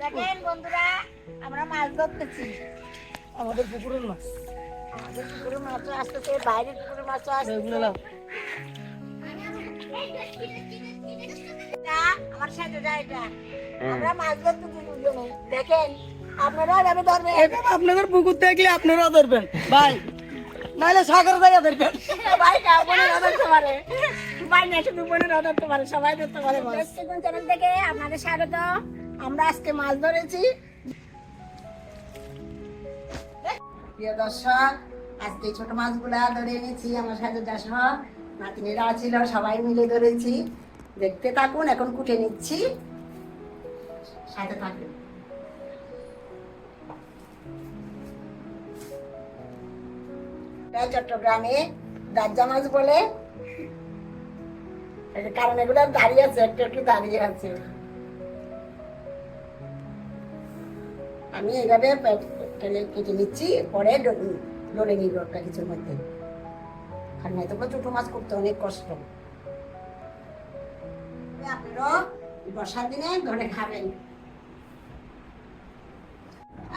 দেখেন বন্ধুরা, আমরা মাছ ধরতেছি। আমাদের পুকুরের মাছ। আমাদের পুকুরের মাছও আসতেছে, বাইরের পুকুরের মাছও আসতেছে। আমার সাথে যায় এটা। আমরা মাছ ধরতেছি দুজনে। দেখেন আপনারা এভাবে ধরবেন। আপনাদের পুকুর দেখলে আপনারাও ধরবেন ভাই, নাহলে সাগর জায়গা ধরবেন। সবাই বোনেরা ধরতে পারে, ভাই না শুধু বোনেরা ধরতে পারে, সবাই ধরতে পারে। চ্যানেল থেকে আপনাদের স্বাগত। আমরা আজকে মাছ ধরেছি। প্রিয় দর্শক, আজকে ছোট মাছগুলা ধরে এনেছি। আমার সাথে দর্শক নাতিনেরা ছিল, সবাই মিলে ধরেছি। দেখতে থাকুন, এখন কুটে নিচ্ছি, সাথে থাকুন। চট্টগ্রামে দাজ্জা মাছ বলে, কারণ এগুলো দাঁড়িয়ে আছে, একটু একটু দাঁড়িয়ে আছে। আমি এইভাবে কেটে নিচ্ছি, পরে ডলে নিব একটা কিছুর মধ্যে। আর নয়তো ছোট মাছ করতে অনেক কষ্ট। আপনারাও বর্ষার দিনে ধরে খাবেন।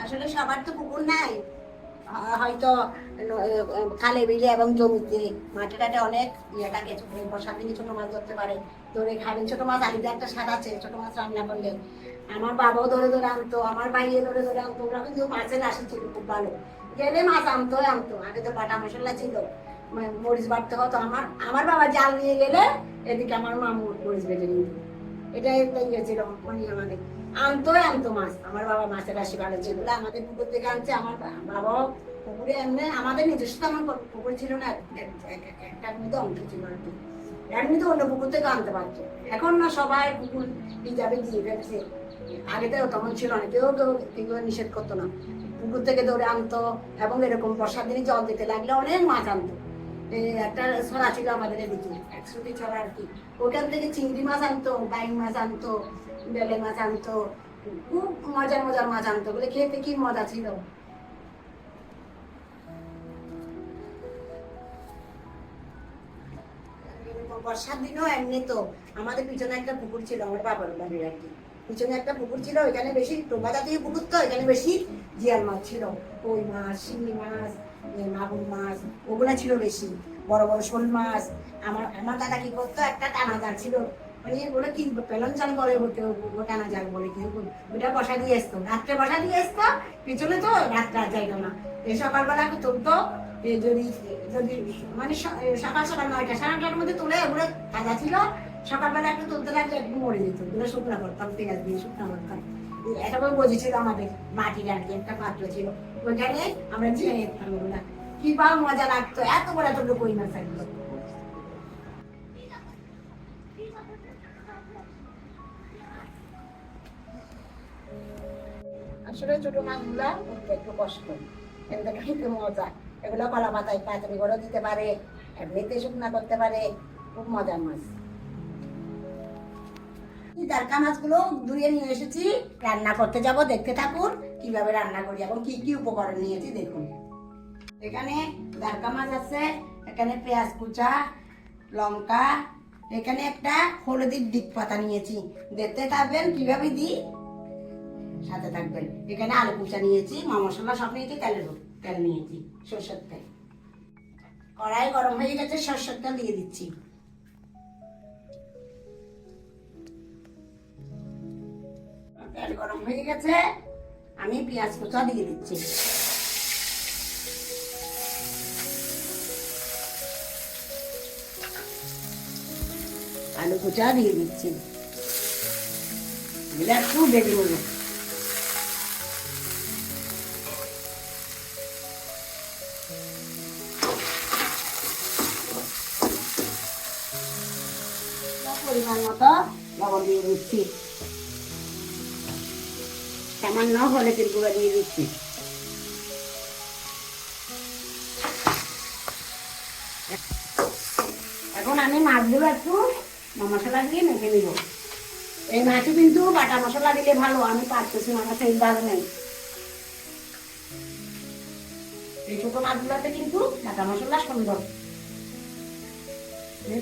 আসলে সবার তো পুকুর নাই, হয়তো খালে বিলে এবং জমিতে মাঠে টাটে অনেক ইয়ে থাকে। বর্ষার দিনে ছোট মাছ ধরতে পারে, ধরে খাবেন। ছোট মাছ আলিদা একটা স্বাদ আছে ছোট মাছ রান্না করলে। আমার বাবাও ধরে ধরে আনতো, আমার ভাইয়ে ধরে ধরে আনতো। ওরা কিন্তু মাছের রাশি ছিল খুব ভালো, গেলে মাছ আনতো। আগে তো বাটা মশলা ছিল, মরিচ বাটতে হতো। আমার বাবা জাল নিয়ে গেলে এদিকে আমার মা মরিচ বেটে নিত। এটাই গেছিল মানে আমাদের আনতো মাছ। আমার বাবা মাছের রাশি ভালো ছিল, আমাদের পুকুর থেকে আনছে। আমার বাবাও পুকুরে এমনি, আমাদের নিজস্ব আমার পুকুর ছিল না, একটার মধ্যে অংশ ছিল আর কি। এমনি তো অন্য পুকুর থেকে আনতে পারতো। এখন না সবাই পুকুর হিসাবে দিয়ে ফেলছে। আগে তো তখন ছিল না, কেউ নিষেধ করতো না। পুকুর থেকে ধরে আনতো, এবং এরকম বর্ষার দিনে জল দিতে লাগলে অনেক মাছ আনতো। একটা ছড়া ছিল আমাদের এদিকে, 100টি ছড়া আর কি। ওখান থেকে চিংড়ি মাছ আনতো, বাইং মাছ আনতো, বেলে মাছ আনতো। খুব মজার মজার মাছ আনতো, বলে খেতে কি মজা ছিল। বর্ষার দিনেও এমনি তো আমাদের পিছনে একটা পুকুর ছিল, আমার বাবার বাড়ির আর কি। পিছনে একটা পুকুর ছিল, ওইখানে বেশি টোবা জাতীয় পুকুর, তো এখানে বেশি জিয়াল মাছ ছিল। কই মাছ, শিঙি মাছ, মাগুর মাছ, ওগুলা ছিল বেশি। বড় বড় শোল মাছ। আমার দাদা কি করতো, একটা টানা জাল ছিল, মানে ওগুলো কি পেলন জাল বলে, টানা জাল বলে কেউ, ওইটা বসা দিয়ে আসতো, রাত্রে বসা দিয়ে আসতো। পিছনে তো রাত্রে আর যাইতো না, এই সকালবেলা তুলতো। যদি যদি মানে সকাল সকাল 9টা 9:30টার মধ্যে তুলে, ওগুলো তাজা ছিল। সকালবেলা একটু তুলতে লাগলে একটু মরে যেত, ওগুলো শুকনো করতাম, পেঁয়াজ দিয়ে শুকনো করতাম। একটা করে বসেছিল আমাদের মাটির আর কি, একটা পাত্র ছিল, ওইখানে আমরা ঝিঙে যেতাম। ওগুলা কি পাও মজা লাগতো, এত বড় এত কই মাছ থাকতো। আসলে ছোট মাছগুলা উঠতে একটু কষ্ট, কিন্তু খেতে মজা। এগুলো কলা পাতায় পাতারি করে দিতে পারে, এমনিতে শুকনা করতে পারে, খুব মজার মাছ। দারকা মাছগুলো ধুয়ে নিয়ে এসেছি, রান্না করতে যাব। দেখতে থাকুন কিভাবে রান্না করি এবং কি কি উপকরণ নিয়েছি দেখুন। এখানে দারকা মাছ আছে, এখানে পেঁয়াজ কুচা, লঙ্কা, এখানে একটা হলুদের দিক পাতা নিয়েছি। দেখতে থাকবেন কিভাবে দিই, সাথে থাকবেন। এখানে আলু কুচা নিয়েছি, মা মশলা সব নিয়েছি, তেল নিয়েছি, সরষের তেল। কড়াই গরম হয়ে গেছে, সরষের তেল দিয়ে দিচ্ছি। তেল গরম হয়ে গেছে, আমি পেঁয়াজ কুচা দিয়ে দিচ্ছি। আলু কুচা দিয়ে দিচ্ছি, একটু বেগুন নেব। পরিমাণ মতো লবণ দিয়ে দিচ্ছি, সামান্য হলুদের গুঁড়ো দিয়ে দিচ্ছি। এখন আমি মাছগুলো একটু মশলা দিয়ে মেখে নিব। এই মাছে কিন্তু বাটা মশলা দিলে ভালো, আমি পারতেছি না, আমার সেই ভালো নেই। এই ছোট মাছগুলোতে কিন্তু বাটা মশলা সুন্দর।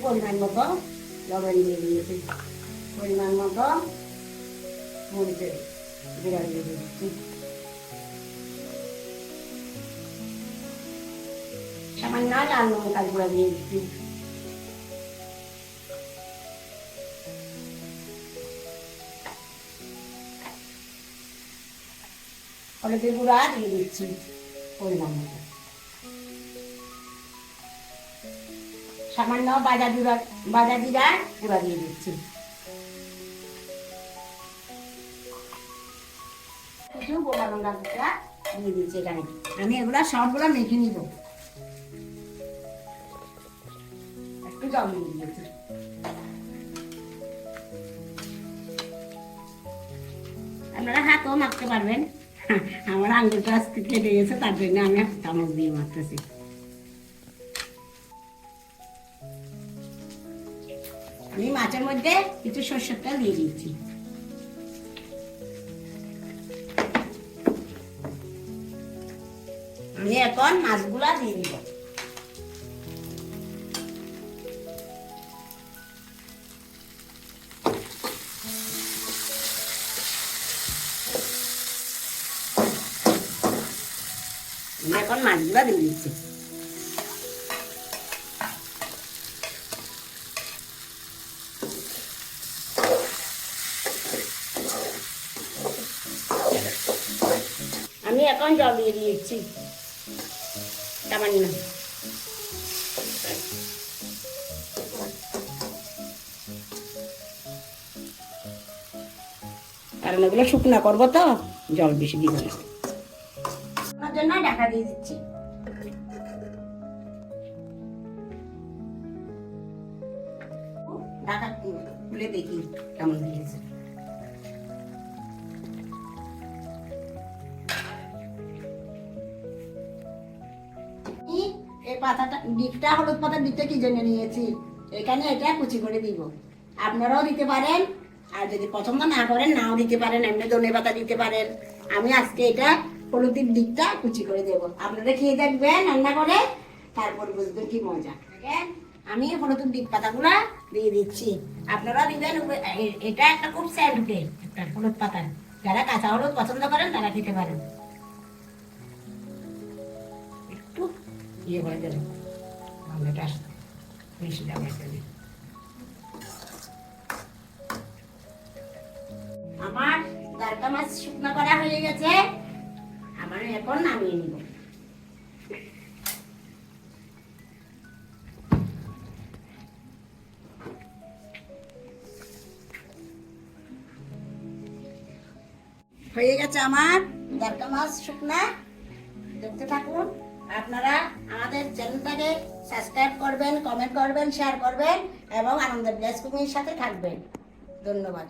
পরিমাণ মতো লবণ দিয়ে দিয়েছি, পরিমাণ মতো মরিচের জিরা দিয়ে দিচ্ছি, সামান্য লাল লঙ্কার গুঁড়া দিয়ে দিচ্ছি, হলুদের গুঁড়া দিয়ে দিচ্ছি পরিমাণ মতো, সামান্য বাজা জিরা গুঁড়া দিয়ে দিচ্ছি, কিছু গোটা লঙ্কা গুঁড়া দিয়ে দিচ্ছি এখানে। আমি এগুলা সবগুলা মেখে নিব, একটু জল দিয়ে দিয়েছি। আপনারা হাতও মাখতে পারবেন, আমার আঙুলটা আজকে কেটে গেছে, তার জন্য আমি চামচ দিয়ে মাখতেছি। আমি মাছের মধ্যে কিছু সরষের তেল দিয়ে দিচ্ছি, আমি এখন মাছগুলা দিয়ে দিব। আমি এখন মাছগুলা দিয়ে দিচ্ছি, আমি এখন জল দিয়ে দিয়েছি সামান্য। কারণ এগুলো শুকনা করবো তো, জল বেশি দিব না, ওনার জন্য ঢাকা দিয়ে দিচ্ছি। ঢাকা খুলে দেখি কেমন দিয়েছে। এই পাতাটা ডিপটা হলুদ পাতা দিতে কি জন্য নিয়েছি, এখানে এটা কুচি করে দিব, আপনারাও দিতে পারেন, আর যদি পছন্দ না করেন নাও দিতে পারেন, এমনি ধনে পাতা দিতে পারেন। আমি আজকে এটা হলুদের দিকটা কুচি করে দেবো, আপনারা খেয়ে দেখবেন রান্না করে, তারপর বুঝবেন কি মজা। আমি হলুদের দিক পাতাগুলা দিয়ে দিচ্ছি, আপনারা দিবেন। এটা একটা খুব স্যান্ড উঠে একটা হলুদ পাতা, যারা কাঁচা হলুদ পছন্দ করেন তারা খেতে পারেন। একটু ইয়ে করে দেবেন, রান্নাটা বেশি যাবে। আমার দারকা মাছ শুকনো করা হয়ে গেছে, আমার এখন নামিয়ে নিব। হয়ে গেছে আমার দারকা মাছ শুকনা, দেখতে থাকুন। আপনারা আমাদের চ্যানেলটাকে সাবস্ক্রাইব করবেন, কমেন্ট করবেন, শেয়ার করবেন এবং আনন্দের ব্লেস কুকিংয়ের সাথে থাকবেন। ধন্যবাদ।